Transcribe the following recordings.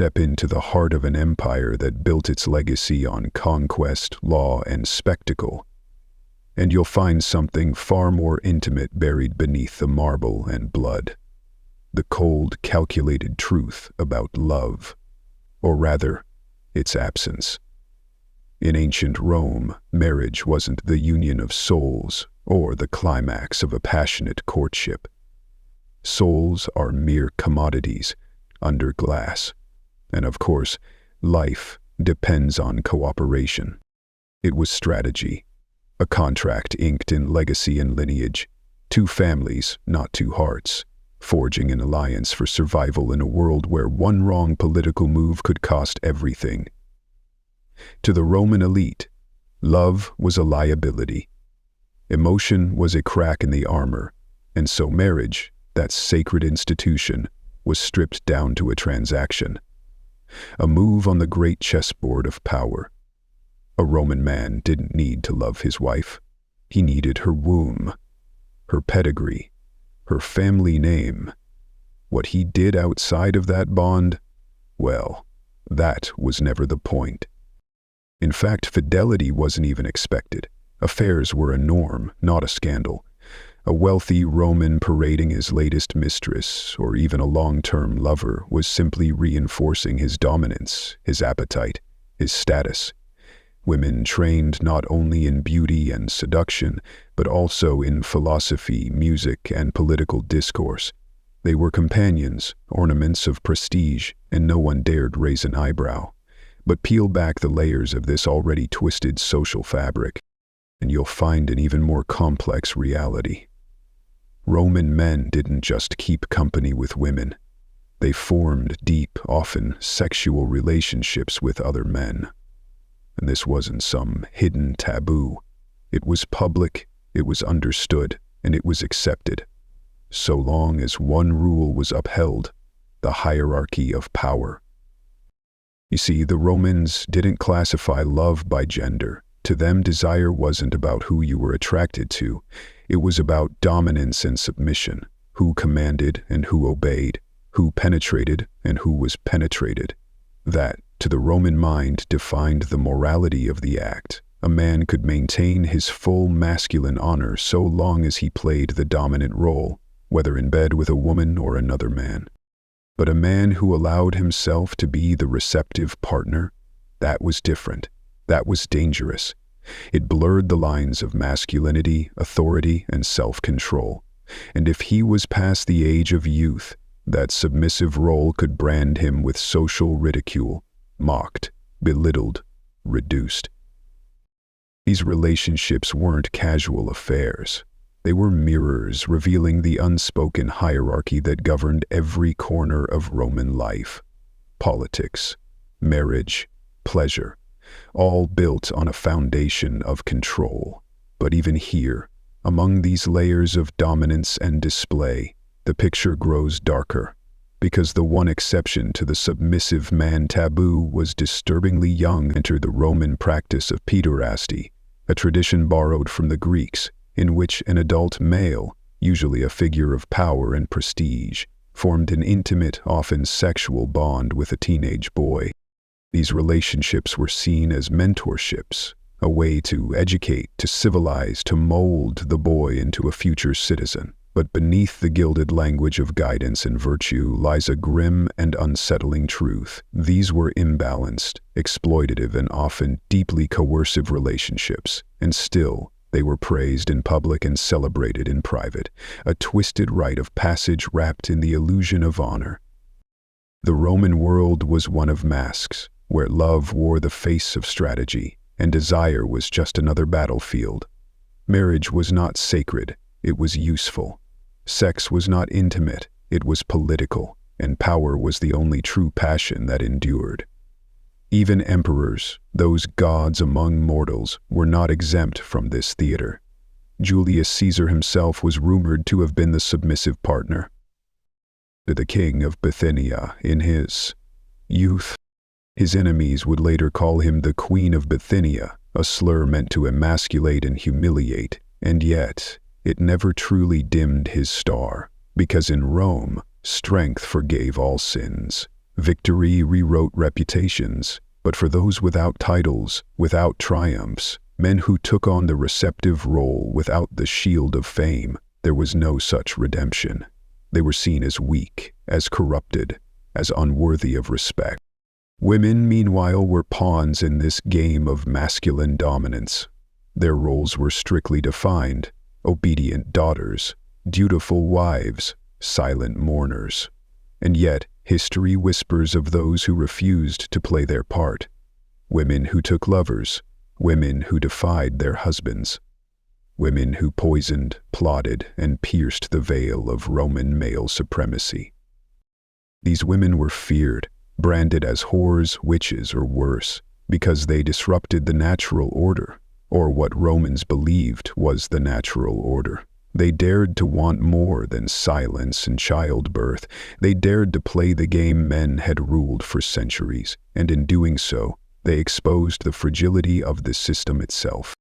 step into the heart of an empire that built its legacy on conquest, law, and spectacle, and you'll find something far more intimate buried beneath the marble and blood. The cold, calculated truth about love, or rather, its absence. In ancient Rome, marriage wasn't the union of souls or the climax of a passionate courtship. Souls are mere commodities under glass, and of course, life depends on cooperation. It was strategy, a contract inked in legacy and lineage, two families, not two hearts, forging an alliance for survival in a world where one wrong political move could cost everything. To the Roman elite, love was a liability. Emotion was a crack in the armor, and so marriage, that sacred institution, was stripped down to a transaction. A move on the great chessboard of power. A Roman man didn't need to love his wife. He needed her womb, her pedigree, her family name. What he did outside of that bond, well, that was never the point. In fact, fidelity wasn't even expected. Affairs were a norm, not a scandal. A wealthy Roman parading his latest mistress, or even a long-term lover, was simply reinforcing his dominance, his appetite, his status. Women trained not only in beauty and seduction, but also in philosophy, music, and political discourse. They were companions, ornaments of prestige, and no one dared raise an eyebrow. But peel back the layers of this already twisted social fabric, and you'll find an even more complex reality. Roman men didn't just keep company with women. They formed deep, often sexual relationships with other men. And this wasn't some hidden taboo. It was public, it was understood, and it was accepted. So long as one rule was upheld, the hierarchy of power. You see, the Romans didn't classify love by gender. To them, desire wasn't about who you were attracted to. It was about dominance and submission, who commanded and who obeyed, who penetrated and who was penetrated. That, to the Roman mind, defined the morality of the act. A man could maintain his full masculine honor so long as he played the dominant role, whether in bed with a woman or another man. But a man who allowed himself to be the receptive partner, that was different. That was dangerous. It blurred the lines of masculinity, authority, and self-control. And if he was past the age of youth, that submissive role could brand him with social ridicule, mocked, belittled, reduced. These relationships weren't casual affairs. They were mirrors revealing the unspoken hierarchy that governed every corner of Roman life. Politics, marriage, pleasure, all built on a foundation of control. But even here, among these layers of dominance and display, the picture grows darker, because the one exception to the submissive man taboo was disturbingly young. Entered the Roman practice of pederasty, a tradition borrowed from the Greeks, in which an adult male, usually a figure of power and prestige, formed an intimate, often sexual bond with a teenage boy. These relationships were seen as mentorships, a way to educate, to civilize, to mold the boy into a future citizen. But beneath the gilded language of guidance and virtue lies a grim and unsettling truth. These were imbalanced, exploitative, and often deeply coercive relationships, and still, they were praised in public and celebrated in private, a twisted rite of passage wrapped in the illusion of honor. The Roman world was one of masks, where love wore the face of strategy, and desire was just another battlefield. Marriage was not sacred, it was useful. Sex was not intimate, it was political, and power was the only true passion that endured. Even emperors, those gods among mortals, were not exempt from this theater. Julius Caesar himself was rumored to have been the submissive partner to the king of Bithynia in his youth. His enemies would later call him the Queen of Bithynia, a slur meant to emasculate and humiliate, and yet it never truly dimmed his star, because in Rome, strength forgave all sins. Victory rewrote reputations, but for those without titles, without triumphs, men who took on the receptive role without the shield of fame, there was no such redemption. They were seen as weak, as corrupted, as unworthy of respect. Women, meanwhile, were pawns in this game of masculine dominance. Their roles were strictly defined: obedient daughters, dutiful wives, silent mourners. And yet, history whispers of those who refused to play their part. Women who took lovers, women who defied their husbands, women who poisoned, plotted, and pierced the veil of Roman male supremacy. These women were feared, branded as whores, witches, or worse, because they disrupted the natural order, or what Romans believed was the natural order. They dared to want more than silence and childbirth. They dared to play the game men had ruled for centuries, and in doing so, they exposed the fragility of the system itself.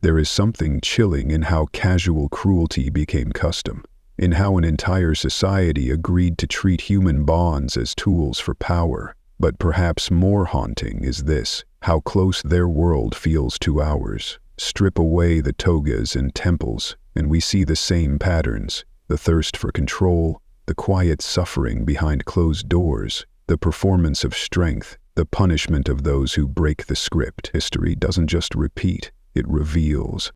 There is something chilling in how casual cruelty became custom, in how an entire society agreed to treat human bonds as tools for power. But perhaps more haunting is this: how close their world feels to ours. Strip away the togas and temples, and we see the same patterns: the thirst for control, the quiet suffering behind closed doors, the performance of strength, the punishment of those who break the script. History doesn't just repeat, it reveals.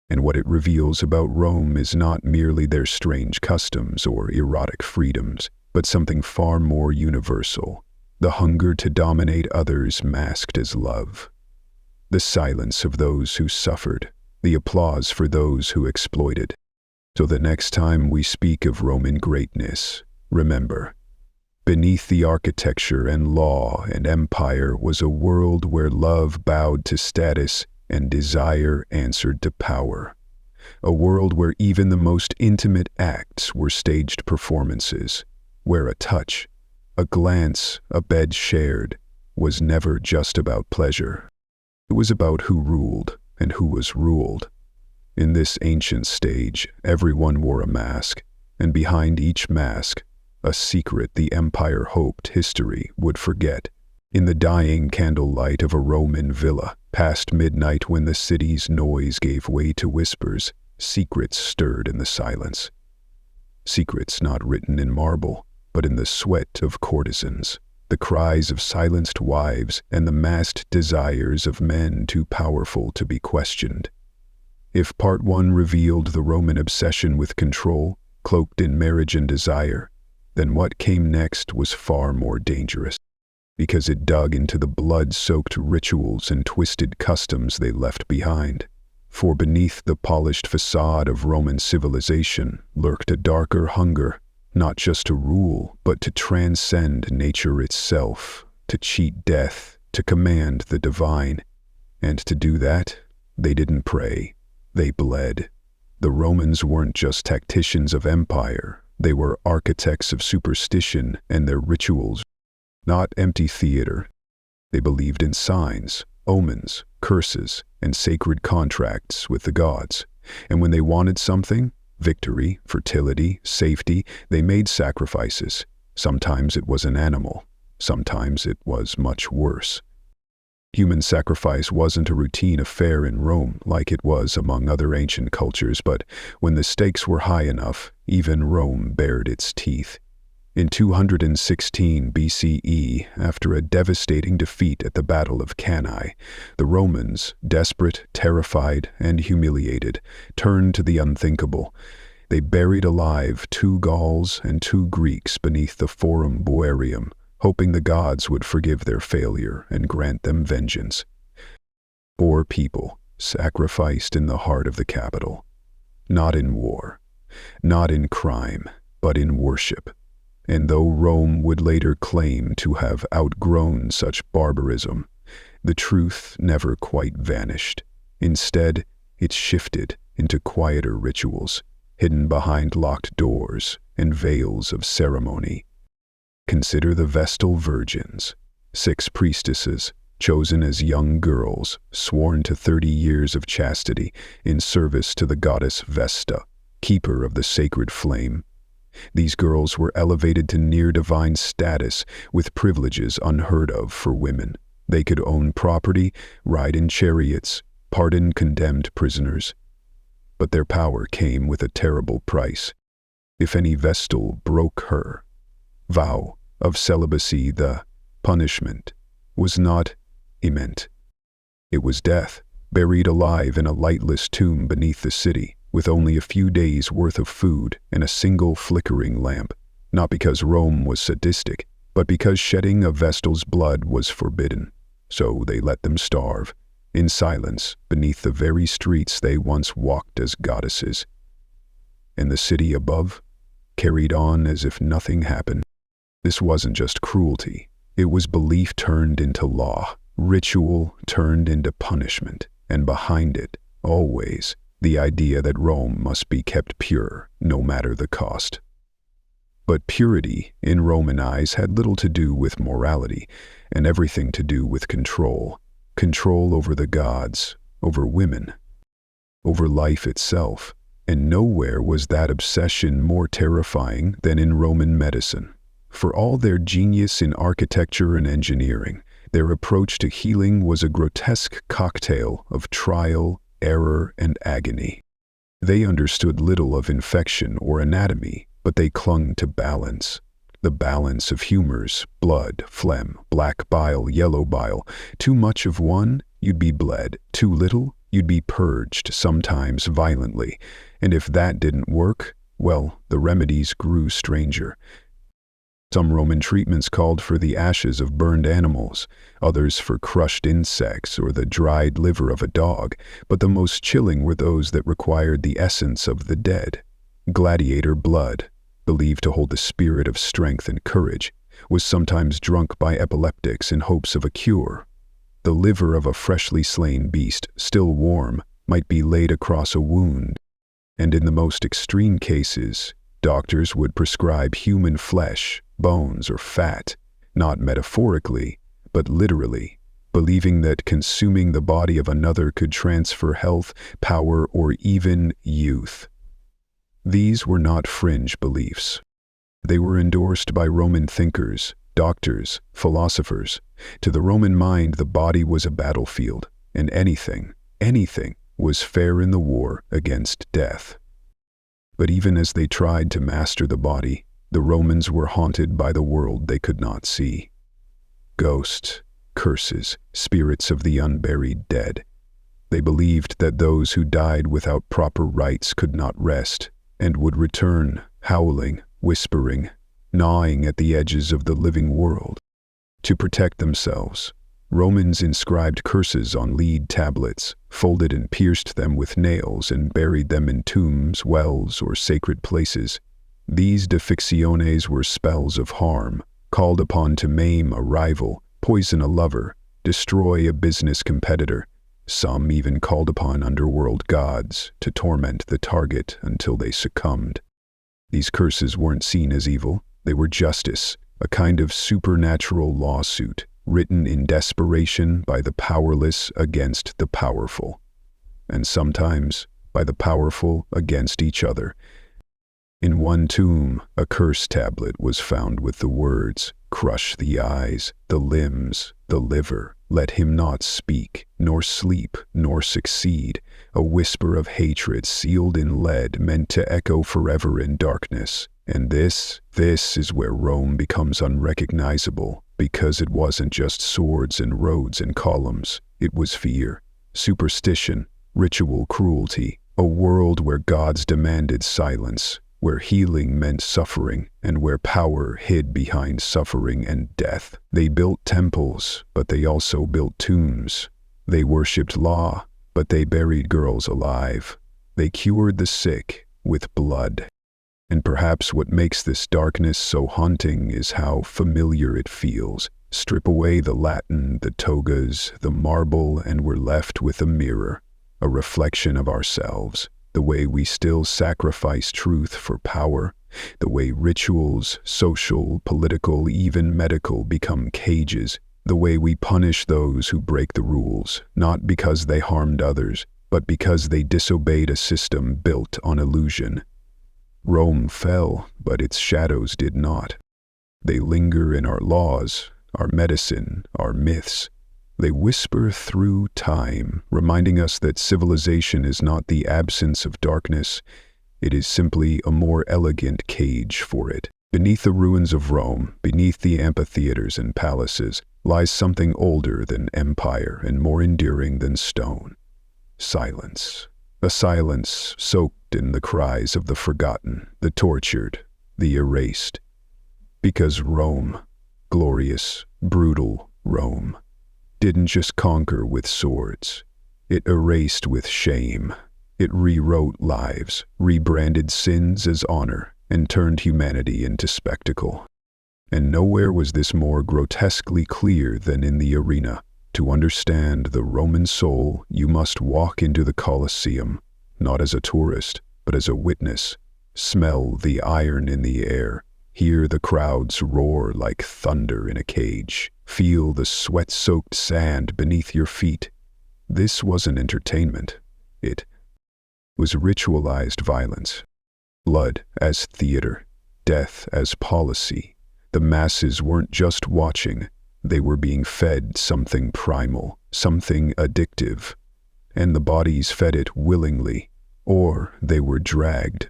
And what it reveals about Rome is not merely their strange customs or erotic freedoms, but something far more universal: the hunger to dominate others masked as love. The silence of those who suffered, the applause for those who exploited. So the next time we speak of Roman greatness, remember, beneath the architecture and law and empire was a world where love bowed to status and desire answered to power. A world where even the most intimate acts were staged performances, where a touch, a glance, a bed shared, was never just about pleasure. It was about who ruled and who was ruled. In this ancient stage, everyone wore a mask, and behind each mask, a secret the empire hoped history would forget. In the dying candlelight of a Roman villa, past midnight when the city's noise gave way to whispers, secrets stirred in the silence. Secrets not written in marble, but in the sweat of courtesans, the cries of silenced wives, and the masked desires of men too powerful to be questioned. If part one revealed the Roman obsession with control, cloaked in marriage and desire, then what came next was far more dangerous, because it dug into the blood-soaked rituals and twisted customs they left behind. For beneath the polished facade of Roman civilization lurked a darker hunger, not just to rule, but to transcend nature itself, to cheat death, to command the divine. And to do that, they didn't pray, they bled. The Romans weren't just tacticians of empire, they were architects of superstition and their rituals, not empty theater. They believed in signs, omens, curses, and sacred contracts with the gods. And when they wanted something, victory, fertility, safety, they made sacrifices. Sometimes it was an animal, sometimes it was much worse. Human sacrifice wasn't a routine affair in Rome like it was among other ancient cultures, but when the stakes were high enough, even Rome bared its teeth. In 216 BCE, after a devastating defeat at the Battle of Cannae, the Romans, desperate, terrified, and humiliated, turned to the unthinkable. They buried alive 2 Gauls and 2 Greeks beneath the Forum Boarium, hoping the gods would forgive their failure and grant them vengeance. 4 people sacrificed in the heart of the capital, not in war, not in crime, but in worship. And though Rome would later claim to have outgrown such barbarism, the truth never quite vanished. Instead, it shifted into quieter rituals, hidden behind locked doors and veils of ceremony. Consider the Vestal Virgins, 6 priestesses, chosen as young girls, sworn to 30 years of chastity in service to the goddess Vesta, keeper of the sacred flame. These girls were elevated to near-divine status with privileges unheard of for women. They could own property, ride in chariots, pardon condemned prisoners. But their power came with a terrible price. If any Vestal broke her vow of celibacy, the punishment was not imminent. It was death, buried alive in a lightless tomb beneath the city, with only a few days' worth of food and a single flickering lamp, not because Rome was sadistic, but because shedding a Vestal's blood was forbidden. So they let them starve, in silence, beneath the very streets they once walked as goddesses. And the city above carried on as if nothing happened. This wasn't just cruelty. It was belief turned into law, ritual turned into punishment, and behind it, always, the idea that Rome must be kept pure, no matter the cost. But purity, in Roman eyes, had little to do with morality, and everything to do with control. Control over the gods, over women, over life itself. And nowhere was that obsession more terrifying than in Roman medicine. For all their genius in architecture and engineering, their approach to healing was a grotesque cocktail of trial, error, and agony. They understood little of infection or anatomy, but they clung to balance. The balance of humors, blood, phlegm, black bile, yellow bile. Too much of one, you'd be bled. Too little, you'd be purged, sometimes violently. And if that didn't work, well, the remedies grew stranger. Some Roman treatments called for the ashes of burned animals, others for crushed insects or the dried liver of a dog, but the most chilling were those that required the essence of the dead. Gladiator blood, believed to hold the spirit of strength and courage, was sometimes drunk by epileptics in hopes of a cure. The liver of a freshly slain beast, still warm, might be laid across a wound. And in the most extreme cases, doctors would prescribe human flesh, bones, or fat, not metaphorically, but literally, believing that consuming the body of another could transfer health, power, or even youth. These were not fringe beliefs. They were endorsed by Roman thinkers, doctors, philosophers. To the Roman mind, the body was a battlefield, and anything was fair in the war against death. But even as they tried to master the body, the Romans were haunted by the world they could not see. Ghosts, curses, spirits of the unburied dead. They believed that those who died without proper rites could not rest, and would return, howling, whispering, gnawing at the edges of the living world. To protect themselves, Romans inscribed curses on lead tablets, folded and pierced them with nails, and buried them in tombs, wells, or sacred places. These defictiones were spells of harm, called upon to maim a rival, poison a lover, destroy a business competitor. Some even called upon underworld gods to torment the target until they succumbed. These curses weren't seen as evil, they were justice, a kind of supernatural lawsuit, written in desperation by the powerless against the powerful, and sometimes by the powerful against each other. In one tomb, a curse tablet was found with the words, "Crush the eyes, the limbs, the liver. Let him not speak, nor sleep, nor succeed," a whisper of hatred sealed in lead meant to echo forever in darkness. And this is where Rome becomes unrecognizable, because it wasn't just swords and roads and columns. It was fear, superstition, ritual cruelty, a world where gods demanded silence, where healing meant suffering, and where power hid behind suffering and death. They built temples, but they also built tombs. They worshipped law, but they buried girls alive. They cured the sick with blood. And perhaps what makes this darkness so haunting is how familiar it feels. Strip away the Latin, the togas, the marble, and we're left with a mirror, a reflection of ourselves. The way we still sacrifice truth for power, the way rituals, social, political, even medical, become cages, the way we punish those who break the rules, not because they harmed others, but because they disobeyed a system built on illusion. Rome fell, but its shadows did not. They linger in our laws, our medicine, our myths. They whisper through time, reminding us that civilization is not the absence of darkness. It is simply a more elegant cage for it. Beneath the ruins of Rome, beneath the amphitheaters and palaces, lies something older than empire and more enduring than stone. Silence. A silence soaked in the cries of the forgotten, the tortured, the erased. Because Rome, glorious, brutal Rome, didn't just conquer with swords. It erased with shame. It rewrote lives, rebranded sins as honor, and turned humanity into spectacle. And nowhere was this more grotesquely clear than in the arena. To understand the Roman soul, you must walk into the Colosseum, not as a tourist, but as a witness. Smell the iron in the air. Hear the crowds roar like thunder in a cage. Feel the sweat-soaked sand beneath your feet. This wasn't entertainment. It was ritualized violence. Blood as theater, death as policy. The masses weren't just watching. They were being fed something primal, something addictive. And the bodies fed it willingly, or they were dragged.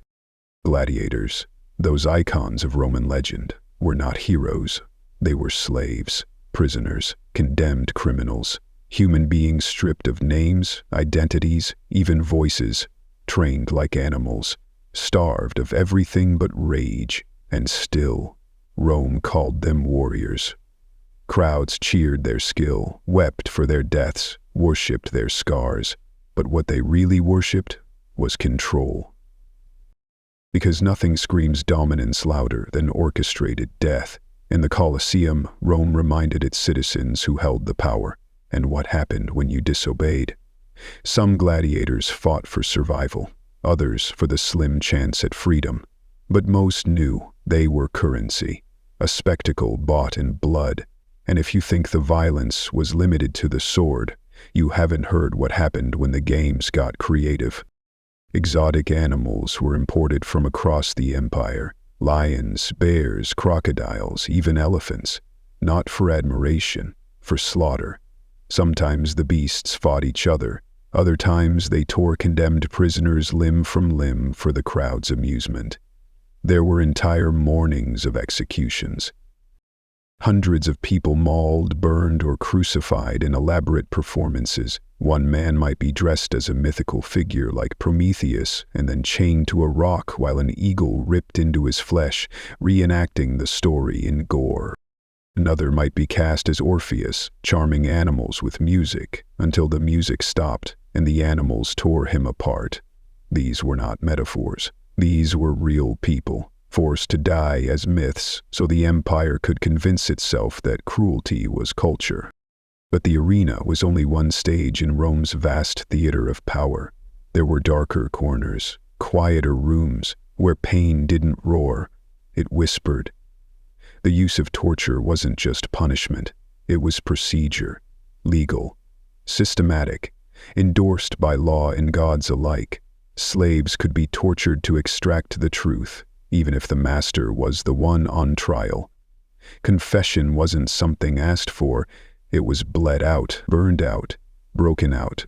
Gladiators, those icons of Roman legend, were not heroes. They were slaves, prisoners, condemned criminals, human beings stripped of names, identities, even voices, trained like animals, starved of everything but rage, and still, Rome called them warriors. Crowds cheered their skill, wept for their deaths, worshipped their scars, but what they really worshipped was control. Because nothing screams dominance louder than orchestrated death. In the Colosseum, Rome reminded its citizens who held the power, and what happened when you disobeyed. Some gladiators fought for survival, others for the slim chance at freedom, but most knew they were currency, a spectacle bought in blood. And if you think the violence was limited to the sword, you haven't heard what happened when the games got creative. Exotic animals were imported from across the empire. Lions, bears, crocodiles, even elephants. Not for admiration, for slaughter. Sometimes the beasts fought each other. Other times they tore condemned prisoners limb from limb for the crowd's amusement. There were entire mornings of executions. Hundreds of people mauled, burned, or crucified in elaborate performances. One man might be dressed as a mythical figure like Prometheus and then chained to a rock while an eagle ripped into his flesh, reenacting the story in gore. Another might be cast as Orpheus, charming animals with music, until the music stopped and the animals tore him apart. These were not metaphors. These were real people, forced to die as myths so the empire could convince itself that cruelty was culture. But the arena was only one stage in Rome's vast theater of power. There were darker corners, quieter rooms, where pain didn't roar, it whispered. The use of torture wasn't just punishment, it was procedure, legal, systematic, endorsed by law and gods alike. Slaves could be tortured to extract the truth, even if the master was the one on trial. Confession wasn't something asked for, it was bled out, burned out, broken out.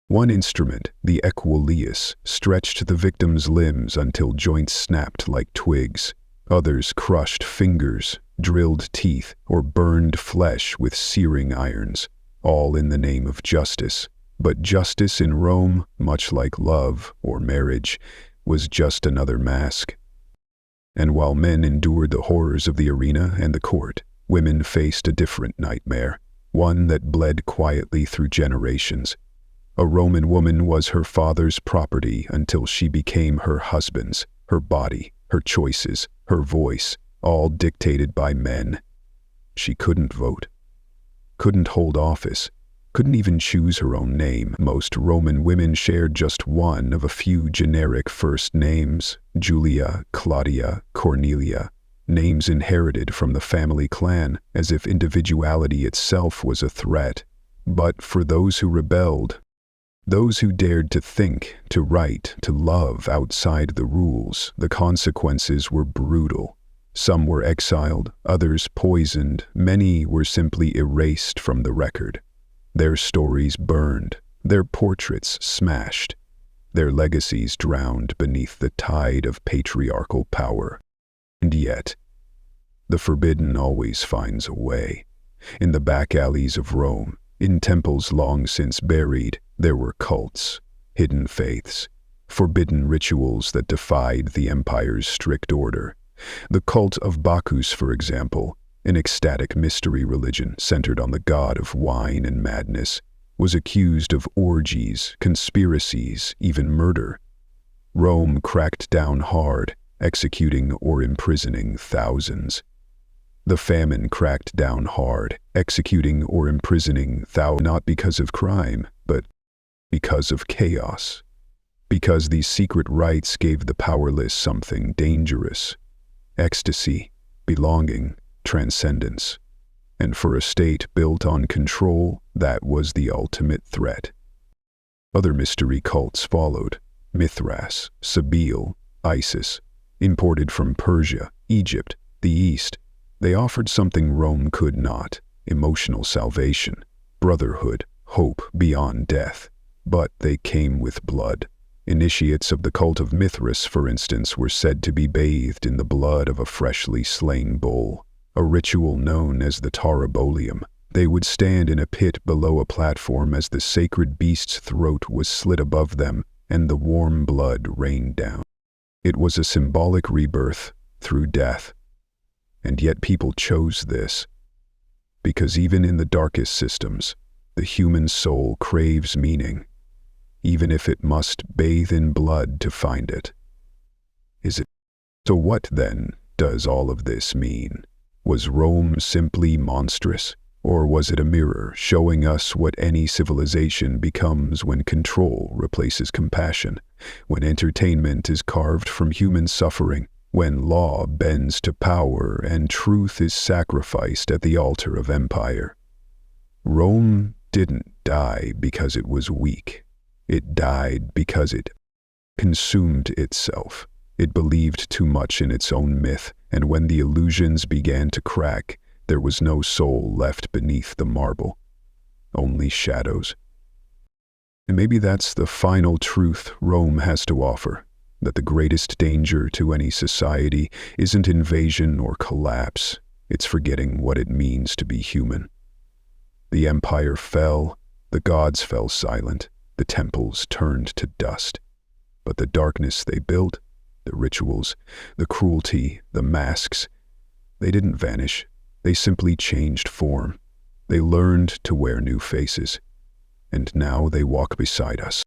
One instrument, the equuleus, stretched the victim's limbs until joints snapped like twigs. Others crushed fingers, drilled teeth, or burned flesh with searing irons, all in the name of justice. But justice in Rome, much like love or marriage, was just another mask. And while men endured the horrors of the arena and the court, women faced a different nightmare, one that bled quietly through generations. A Roman woman was her father's property until she became her husband's, her body, her choices, her voice, all dictated by men. She couldn't vote, couldn't hold office, couldn't even choose her own name. Most Roman women shared just one of a few generic first names: Julia, Claudia, Cornelia, names inherited from the family clan, as if individuality itself was a threat. But for those who rebelled, Those who dared to think, to write, to love outside the rules, the consequences were brutal. Some were exiled, others poisoned, many were simply erased from the record. Their stories burned, their portraits smashed, their legacies drowned beneath the tide of patriarchal power. And yet, the forbidden always finds a way. In the back alleys of Rome, in temples long since buried, there were cults, hidden faiths, forbidden rituals that defied the empire's strict order. The cult of Bacchus, for example, an ecstatic mystery religion centered on the god of wine and madness, was accused of orgies, conspiracies, even murder. Rome cracked down hard, executing or imprisoning thousands. The famine cracked down hard, executing or imprisoning thousands, not because of crime, but because of chaos. Because these secret rites gave the powerless something dangerous: ecstasy, belonging, transcendence. And for a state built on control, that was the ultimate threat. Other mystery cults followed: Mithras, Sabile, Isis, imported from Persia, Egypt, the East. They offered something Rome could not: emotional salvation, brotherhood, hope beyond death. But they came with blood. Initiates of the cult of Mithras, for instance, were said to be bathed in the blood of a freshly slain bull, a ritual known as the Taurobolium. They would stand in a pit below a platform as the sacred beast's throat was slit above them and the warm blood rained down. It was a symbolic rebirth through death. And yet people chose this, because even in the darkest systems, the human soul craves meaning, even if it must bathe in blood to find it. So what then does all of this mean? Was Rome simply monstrous, or was it a mirror showing us what any civilization becomes when control replaces compassion, when entertainment is carved from human suffering, when law bends to power and truth is sacrificed at the altar of empire? Rome didn't die because it was weak. It died because it consumed itself. It believed too much in its own myth, and when the illusions began to crack, there was no soul left beneath the marble, only shadows. And maybe that's the final truth Rome has to offer, that the greatest danger to any society isn't invasion or collapse, it's forgetting what it means to be human. The empire fell, the gods fell silent, the temples turned to dust. But the darkness they built, the rituals, the cruelty, the masks, they didn't vanish. They simply changed form. They learned to wear new faces. And now they walk beside us.